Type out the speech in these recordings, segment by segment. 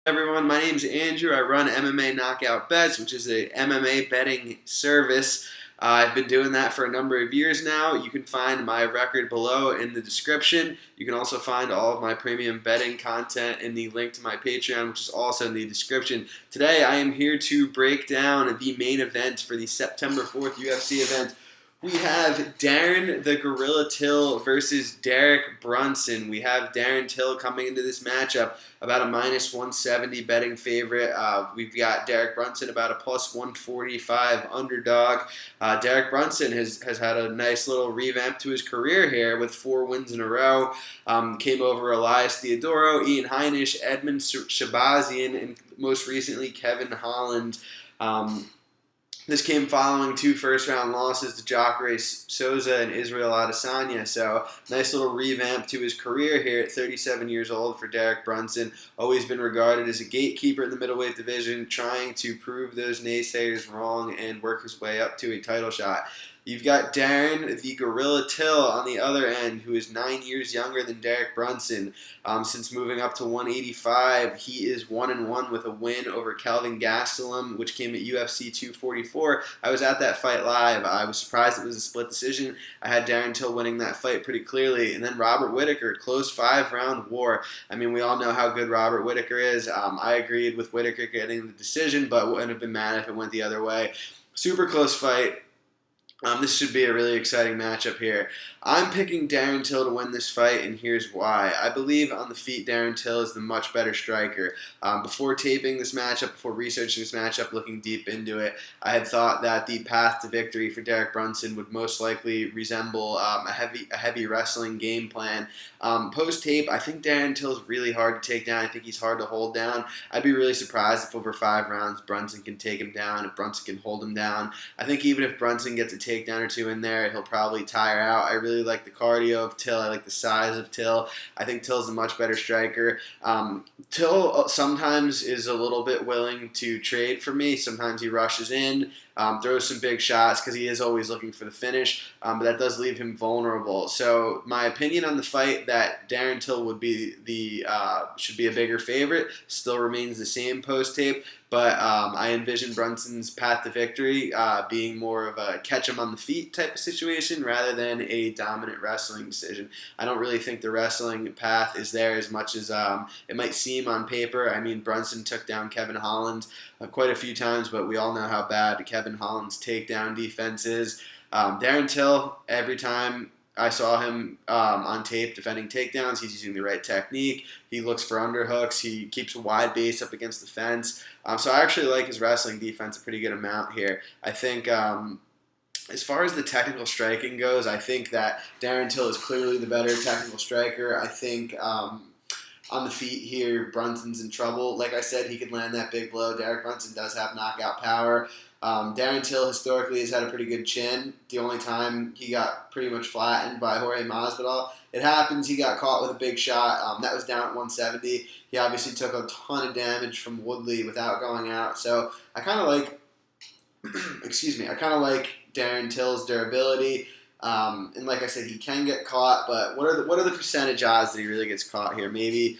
Everyone, my name's Andrew. I run MMA Knockout Bets, which is a MMA betting service. I've been doing that for a number of years now. You can find my record below in the description. You can also find all of my premium betting content in the link to my Patreon, which is also in the description. Today, I am here to break down the main event for the September 4th UFC event. We have Darren the Gorilla Till versus Derek Brunson. We have Darren Till coming into this matchup about a minus 170 betting favorite. We've got Derek Brunson about a plus 145 underdog. Derek Brunson has had a nice little revamp to his career here with 4 wins in a row. Came over Elias Theodoro, Ian Heinisch, Edmund Shabazian, and most recently Kevin Holland. This came following 2 first-round losses to Jacare Souza and Israel Adesanya. So, nice little revamp to his career here at 37 years old for Derek Brunson. Always been regarded as a gatekeeper in the middleweight division, trying to prove those naysayers wrong and work his way up to a title shot. You've got Darren the Gorilla Till on the other end, who is 9 years younger than Derek Brunson. Since moving up to 185, he is 1-1 with a win over Kelvin Gastelum, which came at UFC 244. I was at that fight live. I was surprised it was a split decision. I had Darren Till winning that fight pretty clearly. And then Robert Whittaker, close 5-round war. I mean, we all know how good Robert Whittaker is. I agreed with Whittaker getting the decision, but wouldn't have been mad if it went the other way. Super close fight. This should be a really exciting matchup here. I'm picking Darren Till to win this fight, and here's why. I believe on the feet Darren Till is the much better striker. Before taping this matchup, before researching this matchup, looking deep into it, I had thought that the path to victory for Derek Brunson would most likely resemble a heavy wrestling game plan. Post-tape, I think Darren Till is really hard to take down. I think he's hard to hold down. I'd be really surprised if over 5 rounds Brunson can take him down, if Brunson can hold him down. I think even if Brunson gets a takedown or 2 in there, he'll probably tire out. I really like the cardio of Till. I like the size of Till. I think Till's a much better striker. Till sometimes is a little bit willing to trade for me. Sometimes he rushes in, throws some big shots because he is always looking for the finish, but that does leave him vulnerable. So my opinion on the fight that Darren Till would be should be a bigger favorite still remains the same post-tape. But I envision Brunson's path to victory being more of a catch him on the feet type of situation rather than a dominant wrestling decision. I don't really think the wrestling path is there as much as it might seem on paper. I mean, Brunson took down Kevin Holland quite a few times, but we all know how bad Kevin Holland's takedown defense is. Darren Till, every time I saw him on tape defending takedowns, he's using the right technique. He looks for underhooks. He keeps a wide base up against the fence. So I actually like his wrestling defense a pretty good amount here. I think as far as the technical striking goes, I think that Darren Till is clearly the better technical striker. I think on the feet here, Brunson's in trouble. Like I said, he could land that big blow. Derek Brunson does have knockout power. Darren Till historically has had a pretty good chin. The only time he got pretty much flattened by Jorge Masvidal, it happens. He got caught with a big shot. That was down at 170. He obviously took a ton of damage from Woodley without going out. So I kind of like, I kind of like Darren Till's durability. And like I said, he can get caught. But what are the percentage odds that he really gets caught here? Maybe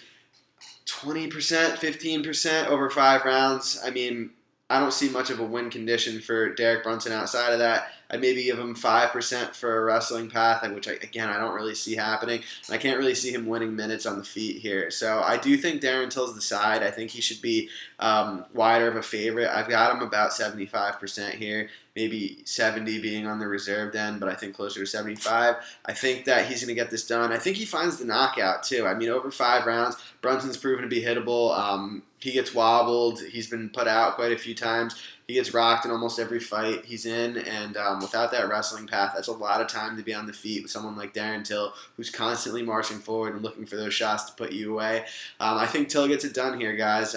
20%, 15% over 5 rounds. I mean, I don't see much of a win condition for Derek Brunson outside of that. I'd maybe give him 5% for a wrestling path, which, I don't really see happening. And I can't really see him winning minutes on the feet here. So I do think Darren Till's the side. I think he should be wider of a favorite. I've got him about 75% here, maybe 70 being on the reserved end, but I think closer to 75. I think that he's going to get this done. I think he finds the knockout, too. I mean, over 5 rounds, Brunson's proven to be hittable. He gets wobbled. He's been put out quite a few times. He gets rocked in almost every fight he's in, and without that wrestling path, that's a lot of time to be on the feet with someone like Darren Till, who's constantly marching forward and looking for those shots to put you away. I think Till gets it done here, guys.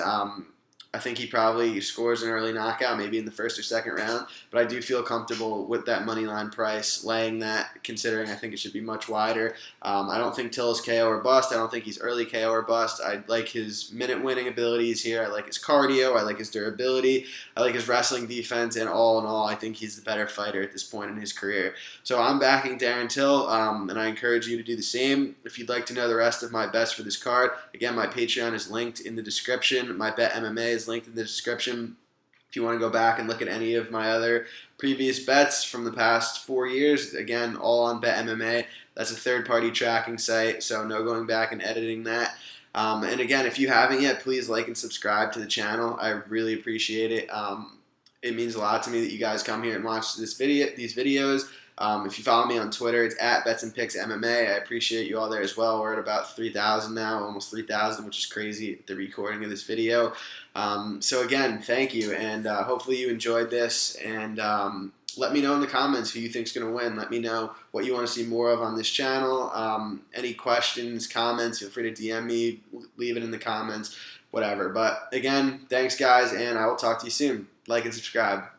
I think he probably scores an early knockout, maybe in the first or second round. But I do feel comfortable with that money line price, laying that, considering I think it should be much wider. I don't think Till is KO or bust. I don't think he's early KO or bust. I like his minute winning abilities here. I like his cardio. I like his durability. I like his wrestling defense. And all in all, I think he's the better fighter at this point in his career. So I'm backing Darren Till, and I encourage you to do the same. If you'd like to know the rest of my bets for this card, again, my Patreon is linked in the description. My Bet MMA is linked in the description. If you want to go back and look at any of my other previous bets from the past 4 years, again, all on Bet MMA. That's a third-party tracking site, so no going back and editing that. And again, if you haven't yet, please like and subscribe to the channel. I really appreciate it. It means a lot to me that you guys come here and watch these videos. If you follow me on Twitter, it's at Bets and Picks MMA. I appreciate you all there as well. We're at about 3,000 now, almost 3,000, which is crazy at the recording of this video. So again, thank you, and hopefully you enjoyed this. And let me know in the comments who you think is going to win. Let me know what you want to see more of on this channel. Any questions, comments, feel free to DM me, leave it in the comments, whatever. But again, thanks guys, and I will talk to you soon. Like and subscribe.